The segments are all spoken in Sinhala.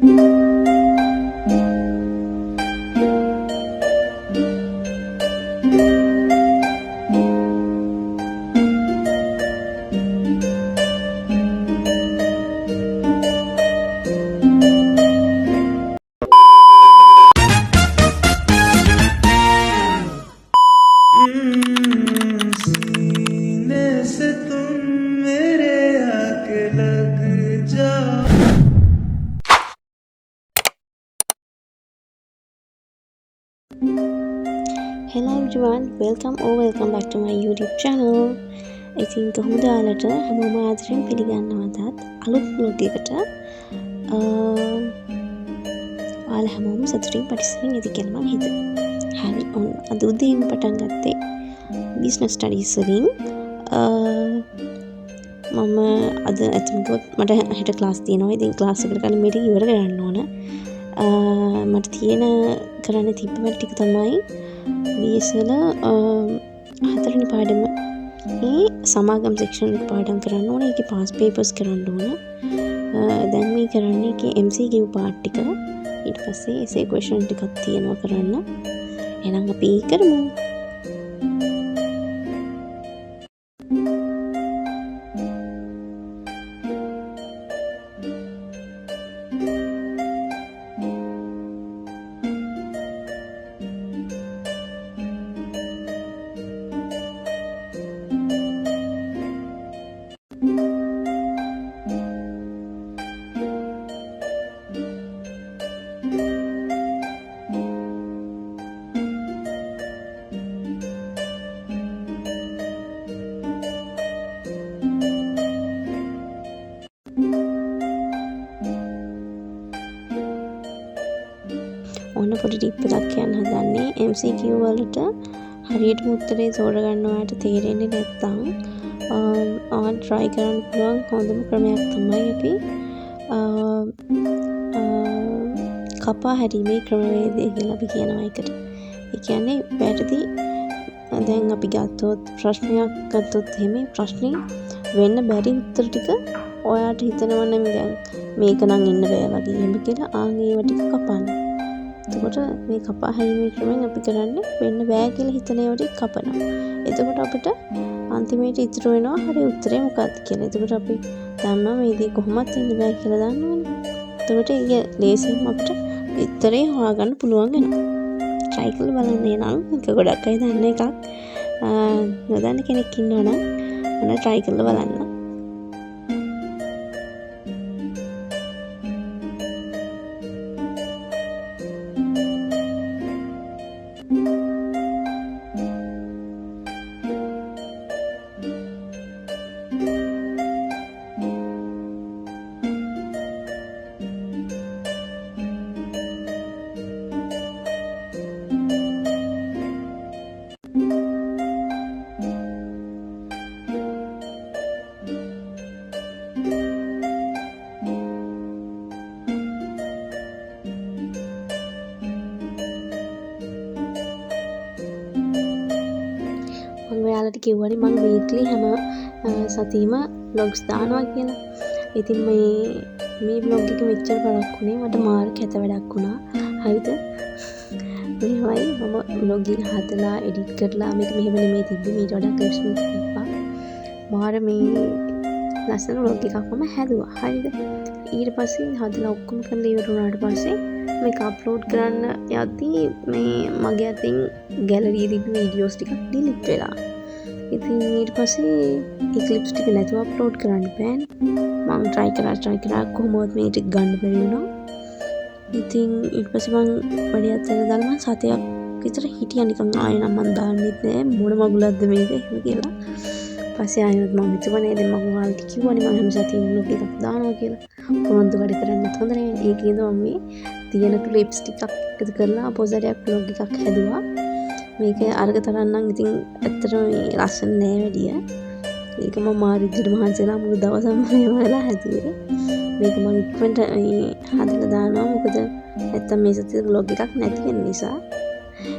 सीने से तुम मेरे आके लग जाओ. Hello everyone, welcome back to my YouTube channel. ඉතින් කොහොමද ඔයාලට හැමෝම ආදරෙන් පිළිගන්නවද අලුත් vlog එකට. ඔයාලා හැමෝම සතුටින් පරිස්සමින් ඉඳි කියලා මම හිතනවා. හරි ඔන්න අද උදේම පටන් ගත්තේ business studies වලින්. මම අද ඇතුළේ මට හෙට ක්ලාස් තියෙනවා. ඉතින් ක්ලාස් එකට කලින් මේක ඉවර කරන්න ඕන. මට තියෙන කරන්න තිබ්බ වැඩ ටික තමයි BS වල හතරවෙනි පාඩම මේ සමාගම් සෙක්ෂන් එක පාඩම් කරන්න ඕනේ. ඒකේ පාස් පේපර්ස් කරන්න ඕන. දැන් මේ කරන්නේ ඒකේ MCQ පාර්ට් ටික. ඊට පස්සේ essay question ටිකක් තියෙනවා කරන්න. එහෙනම් අපි කරමු. ඔන්න පොඩි ටිප් එකක් කියන්න හදන්නේ. MCQ වලට හරියට උත්තරේ තෝරගන්න ඔයාලට තේරෙන්නේ නැත්නම් ඔයාලා try කරන්න පුළුවන් හොඳම ක්‍රමයක් තමයි අපි කපා හැරීමේ ක්‍රමවේදය කියලා අපි කියනවා එකට. ඒ කියන්නේ වැරදි දැන් අපි ගත්තොත් ප්‍රශ්නයක් ගත්තොත් එහෙම ප්‍රශ්නේ වෙන්න බැරි උත්තර ටික ඔයාලට හිතනවා නම් දැන් මේක නම් ඉන්න බෑ වගේ එහෙම කියලා ඒව ටික කපන්න. එතකොට මේ කපා හැරීමේ ක්‍රමෙන් අපි කරන්නේ වෙන්න බෑ කියලා හිතන ඒවා ටික කපනවා. එතකොට අපිට අන්තිමේට ඉතුරු වෙනවා හරි උත්තරේ මොකක්ද කියලා. එතකොට අපි දන්නවා මේ දේ කොහොමත් ඉන්න බෑ කියලා දන්නවනේ. එතකොට ඒක ලේසියෙන් අපිට උත්තරේ හොයාගන්න පුළුවන් වෙනවා. try කරලා බලන්න එනම් මේක ගොඩක් අය දන්න එකක්. නොදන්න කෙනෙක් ඉන්නවනම් ඔන්න try කරලා බලන්න. ඔයාලට කිව්වනේ මම වීක්ලි හැම සතියෙම vlogs දානවා කියලා. ඉතින් මේ vlog එක මෙච්චර බලක් වුණේ මට මාර්ක් 70 වැඩක් වුණා. හරිද? මේවයි මම vlog එක හදලා edit කරලා මේක මෙහෙම නෙමෙයි තිබ්බේ. මීට වඩා clips තිබ්බා. මාර මේ ලස්සන vlog එකක් මම හැදුවා. හරිද? ඊට පස්සේ හදලා ඔක්කොම කරලා ඉවර වුණාට පස්සේ මේක අප්ලෝඩ් කරන්න යද්දී මේ මගේ අතින් ගැලරියේ තිබ්බ වීඩියෝස් ටිකක් ඩිලීට් වෙලා. ඉතින් ඊට පස්සේ ඒ ක්ලිප්ස් ටික නැතුව අප්ලෝඩ් කරන්න බෑනේ. මම try කරා කොහොමවත් මේ ටික ගන්න බැරි වුණා. ඉතින් ඊට පස්සේ මම වැඩියත් දාලා මම සතියක් විතර හිටියා නිකන් ආයෙ නම් මම දාන්නෙත් නෑ මොන මගුලක්ද මේක එහෙම කියලා. පස්සේ ආයෙත් මම හිතුවා නේද මම ඔයාලට කිව්වනේ මම හැම සතියෙම vlog එකක් දානවා කියලා. කොහොමද වැඩ කරන්නත් හොඳ නෑ. ඒකේද මම මේ තියෙන ක්ලිප්ස් ටිකක් එකතු කරලා පොසරයක් vlog එකක් හැදුවා. මේක අර්ග තරම් නම් ඉතින් ඇත්තටම මේ ලස්සන නෑ වැඩිය. ඒක මම මාරිද්දට මහන්සිලා මුළු දවසම මේවලා හැදුවේ. මේක මම ඉක්මනට හදලා දානවා. මොකද නැත්තම් මේ සතියේ vlog එකක් නැති වෙන නිසා.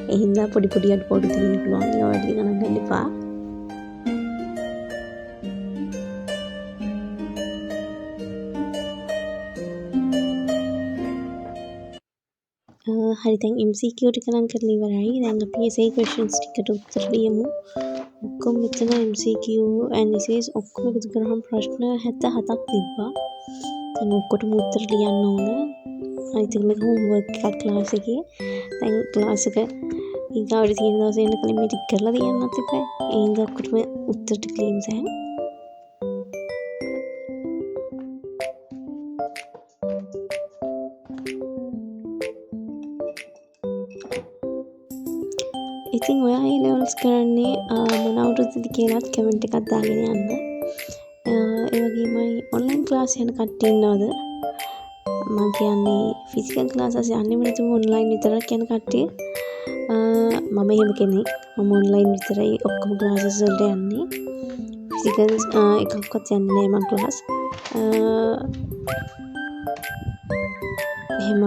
ඒ හින්දා පොඩි අඩුපාඩු තියෙන්න පුළුවන්. ඒවා වැඩි ගණන් ගන්න එපා. හරි දැන් MCQ ටික නම් කරලා ඉවරයි. දැන් අපි essay questions ටිකට උත්තර ලියමු. ඔක්කොම මෙතන MCQ and essays ඔක්කොම එකතු කරාම ප්‍රශ්න 77ක් තිබ්බා. ඉතින් ඔක්කොටම උත්තර ලියන්න ඕන. අනිත් එක මේක homework එකක් class එකේ. දැන් class එක ඊගාවට තියෙන දවසේ එන්න කලින් මේ ටික කරලා තියන්නත් එපා. ඒ හින්දා ඔක්කොටම උත්තර ටික ලියමු සෑහෙන. ඉතින් ඔයා A levels කරන්නේ මොන අවුරුද්දද කියලාත් කමෙන්ට් එකක් දාගෙන යන්න. ඒ වගේමයි ඔන්ලයින් ක්ලාස් යන කට්ටිය ඉන්නවද? මම කියන්නේ ෆිසිකල් ක්ලාසස් යන්නේ නැතුව ඔන්ලයින් විතරක් යන කට්ටිය. මම එහෙම කෙනෙක්. මම ඔන්ලයින් විතරයි ඔක්කොම ක්ලාසස් වලට යන්නේ. ෆිසිකල් එකක්වත් යන්නේ නැහැ මම ක්ලාස්. එහෙම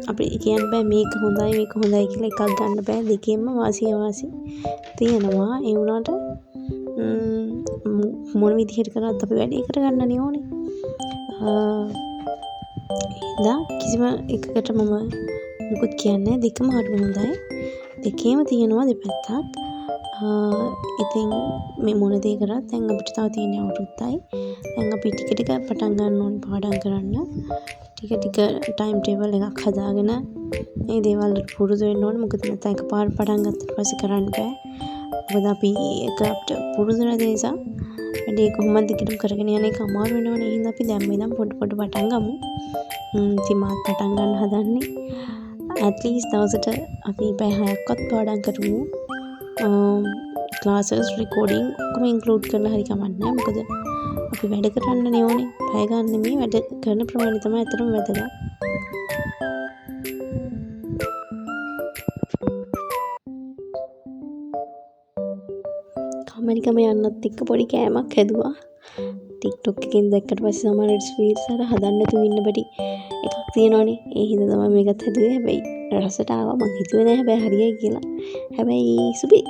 අපිට කියන්න බෑ මේක හොඳයි කියලා එකක් ගන්න බෑ. දෙකෙන්ම වාසි තියෙනවා. ඒ වුණාට මොන විදිහට කරත් අපි වැඩේ කරගන්නනේ ඕනේ. කිසිම එකකට මම මුකුත් කියන්නේ දෙකම හරිම හොඳයි. දෙකේම තියෙනවා දෙපැත්තක්. ඉතින් මේ මොන දේ කරත් දැන් අපිට තව තියෙන අවුරුද්දයි. දැන් අපි ටික ටික පටන් ගන්න ඕනේ පාඩම් කරන්න. ටික ටික ටයිම් ටේබල් එකක් හදාගෙන මේ දේවල් පුරුදු වෙන්න ඕනේ. මොකද නැත්නම් එකපාර පටන් ගත්තට පස්සේ කරන්න බෑ. මොකද අපි ඒකට පුරුදු නැති නිසා වැඩේ කොහොමද දිගටම කරගෙන යන එක අමාරු වෙනවනේ. ඒ හින්දා අපි දැන් ඉඳන් පොඩ පටන් ගමු. ඉතින් මාත් පටන් ගන්න හදන්නේ. at least දවසට අපි පැය 6ක්වත් පාඩම් කරමු. classes recording ඔක්කොම include කරලා හරි කමක් නැහැ. මොකද අපි වැඩ කරන්නනේ ඕනේ. පැය ගන්න නෙමෙයි වැඩ කරන ප්‍රමාණය තමයි අතරම වැදගත්. කමනිකම යන්නත් එක්ක පොඩි කෑමක් හැදුවා. TikTok එකෙන් දැක්කට පස්සේ සමහර රීල්ස් අර හදන්න නැතුව ඉන්න බැරි එකක් තියෙනවනේ. ඒ හින්දා තමයි මේකත් හැදුවේ. හැබැයි රසට ආවා. මං හිතුවේ නෑ හැබැයි හරියයි කියලා. හැබැයි සුබි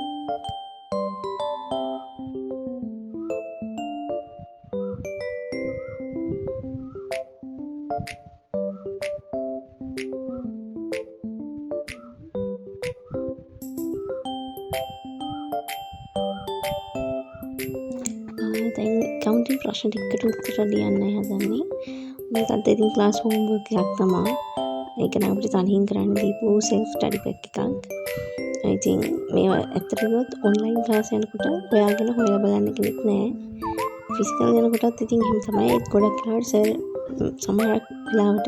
දැන් කවුන්ටින් ප්‍රශ්න ටිකට උත්තර ලියන්නයි හදන්නේ. මේකත් ඉතින් ක්ලාස් හෝම්වර්ක් එකක් තමයි. ඒක නම් අපිට තනියෙන් කරන්න දීපු self study pack එකක්. ඉතින් මේවා ඇත්තටම ඔන්ලයින් ක්ලාස් යනකොට ඔයාගෙන හොයලා බලන්න කෙනෙක් නැහැ. ෆිසිකල් යනකොටත් ඉතින් එහෙම තමයි. ඒත් ගොඩක් වෙලාවට සර් සමහර වෙලාවට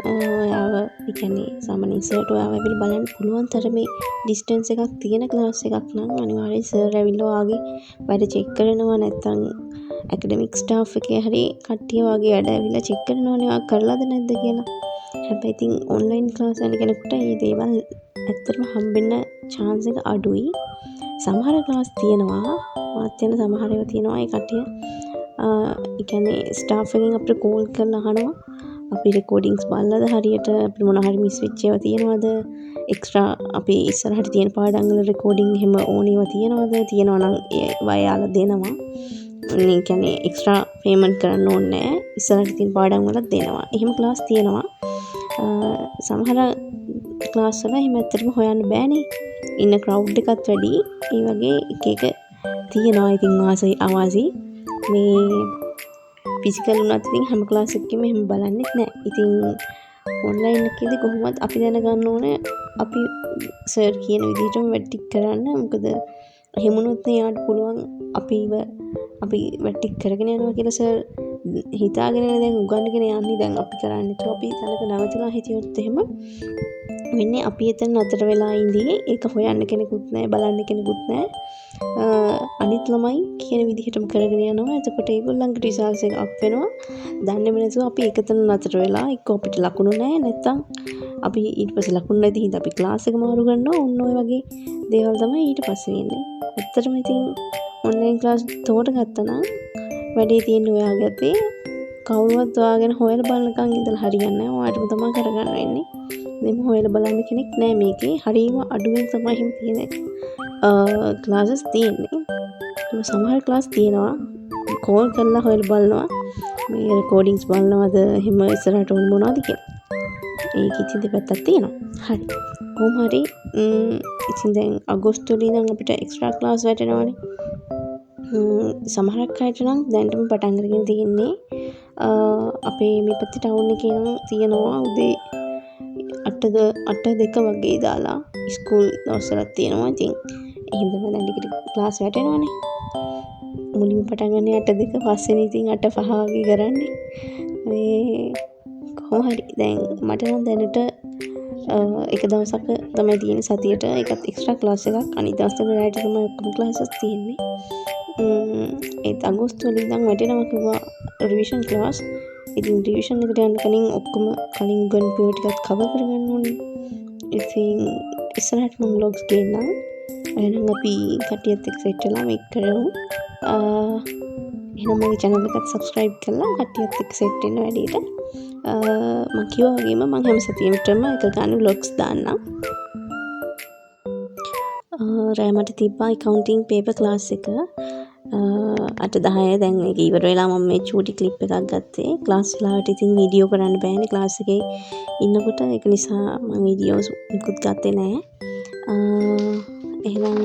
ඔයාව ඒ කියන්නේ සාමාන්‍ය සර්ට ඔයාව ඇවිල්ලා බලන්න පුළුවන් තරමේ ඩිස්ටන්ස් එකක් තියෙන ක්ලාස් එකක් නම් අනිවාර්යයෙන් සර් ඇවිල්ලා ඔයාගේ වැඩ චෙක් කරනවා. නැත්නම් ඇකඩමික් ස්ටාෆ් එකේ හරි කට්ටිය වගේ වැඩ ඇවිල්ලා චෙක් කරනවානේ ඔයා කරලාද නැද්ද කියලා. හැබැයි ඉතින් ඔන්ලයින් ක්ලාස් යන කෙනෙකුට මේ දේවල් ඇත්තටම හම්බෙන්න chance එක අඩුයි. සමහර ක්ලාස් තියෙනවා. මාත් යන සමහර ඒවා තියෙනවා. ඒ කට්ටිය ඒ කියන්නේ ස්ටාෆ් එකෙන් අපිට කෝල් කරලා අහනවා. අපි රෙකෝඩින්ග්ස් බලලාද හරියට අපිට මොන හරි මිස් වෙච්ච ඒවා තියෙනවද? එක්ස්ට්‍රා අපි ඉස්සරහට තියෙන පාඩම් වල රෙකෝඩින්ග් එහෙම ඕනේ ඒවා තියෙනවද? තියෙනවා නම් ඒවා යාලා දෙනවා. ඒ කියන්නේ එක්ස්ට්‍රා පේමන්ට් කරන්න ඕනේ නැහැ. ඉස්සරහට තියෙන පාඩම් වලත් දෙනවා. එහෙම ක්ලාස් තියෙනවා. සමහර ක්ලාස් වල එහෙම ඇත්තටම හොයන්න බෑනේ. ඉන්න ක්‍රවුඩ් එකත් වැඩි. ඒ වගේ එක තියෙනවා. ඉතින් අවාසි මේ ෆිසිකල් උනත් ඉතින් හැම ක්ලාස් එකකම එහෙම බලන්නෙත් නැහැ. ඉතින් ඔන්ලයින් එකේදී කොහොමවත් අපි දැනගන්න ඕනේ අපි සර් කියන විදිහටම වැඩ ටික කරන්න. මොකද එහෙම වුණොත් යාට පුළුවන් අපි වැඩ ටික කරගෙන යනවා කියලා සර් හිතාගෙන දැන් උගන්වගෙන යන්නේ. දැන් අපි කරන්නේ તો අපි තනක නැවතිලා හිටියොත් එහෙම වෙන්නේ අපි එතන අතර වෙලා ඉඳී ඒක හොයන්න කෙනෙකුත් නැහැ, බලන්න කෙනෙකුත් නැහැ. අනිත් ළමයි කියන විදිහටම කරගෙන යනවා. එතකොට ඒගොල්ලන්ගේ රිසල්ට්ස් එක අප් වෙනවා. දන්නේම නැතුව අපි එකතන නතර වෙලා එක්ක අපිට ලකුණු නැහැ. නැත්තම් අපි ඊට පස්සේ ලකුණු නැති හින්දා අපි ක්ලාස් එක මාරු කරනවා. ඔන්න ඔය වගේ දේවල් තමයි ඊට පස්සේ වෙන්නේ. ඇත්තටම ඉතින් ඔන්ලයින් ක්ලාස් තෝරගත්තා නම් වැඩේ තියෙන්නේ ඔයාගේ අතේ. කවුරුවත් ඔයාගෙන හොයලා බලනකම් ඉඳලා හරියන්නේ නැහැ. ඔයාටම තමයි කරගන්න වෙන්නේ. දෙම හොයලා බලන්න කෙනෙක් නැහැ මේකේ. හරියම අඩුවෙන් තමයි හිම තියෙන්නේ. ක්ලාසස් තියෙන්නේ. සමහර ක්ලාස් තියෙනවා කෝල් කරලා හොයලා බලනවා. මේ රෙකෝඩින්ග්ස් බලනවද එහෙම ඉස්සරහට මොනවද කියලා. ඒක ඉතින් දෙපැත්තක් තියෙනවා. හරි. කොහොම හරි ඉතින් දැන් අගෝස්තු වලින් නම් අපිට එක්ස්ට්‍රා ක්ලාස් වැටෙනවානේ. සමහරක් අයට නම් දැන්ටම පටන් අරගෙන තියෙන්නේ. අපේ මේ පැත්තේ ටවුන් එකේ නම් තියෙනවා උදේ 8:02 වගේ දාලා ස්කූල් දවස්වලක් තියෙනවා. ඉතින් එහෙම තමයි දැන් ටික ක්ලාස් වැටෙනවානේ. මුලින්ම පටන් ගන්න 8:02 පස්සේනේ ඉතින් 8:05 වගේ කරන්නේ. මේ කොහොම හරි දැන් මට නම් දැනට එක දවසක් තමයි තියෙන්නේ සතියට. ඒකත් එක්ස්ට්‍රා ක්ලාස් එකක්. අනිත් දවස්වල රැට තමයි ඔක්කොම ක්ලාසස් තියෙන්නේ. ඒත් අගෝස්තු වල ඉඳන් වැටෙනවා කිව්වා රිවිෂන් ක්ලාස්. ඉතින් රිවිෂන් එකට යන්න කලින් ඔක්කොම කලින් ගන්පු ටිකත් කවර් කරගන්න ඕනේ. ඉතින් ඉස්සරහට මම vlogs ගේන්නම්. එහෙනම් අපි කට්ටියත් එක්ක සෙට් වෙලා මේක කරමු. එහෙනම් මගේ channel එකත් subscribe කරලා කට්ටියත් එක්ක සෙට් වෙන්න වැඩියට. මම කිව්වා වගේම මම හැම සතියෙකටම එක ගන්න vlogs දාන්නම්. රෑ මට තිබ්බා accounting paper class එක. 8:10 දැන් ඒක ඉවර වෙලා මම මේ චූටි ක්ලිප් එකක් ගත්තේ. ක්ලාස් වෙලාවට ඉතින් වීඩියෝ කරන්න බෑනේ ක්ලාස් එකේ ඉන්නකොට. ඒක නිසා මම වීඩියෝස් මුකුත් ගත්තේ නෑ. එහෙනම්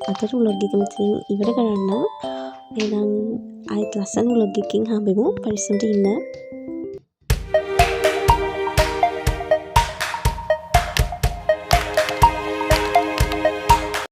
අතට vlog එක මෙතනින් ඉවර කරන්න. එහෙනම් ආයෙත් ලස්සන vlog එකකින් හම්බෙමු. පරිස්සමට ඉන්න.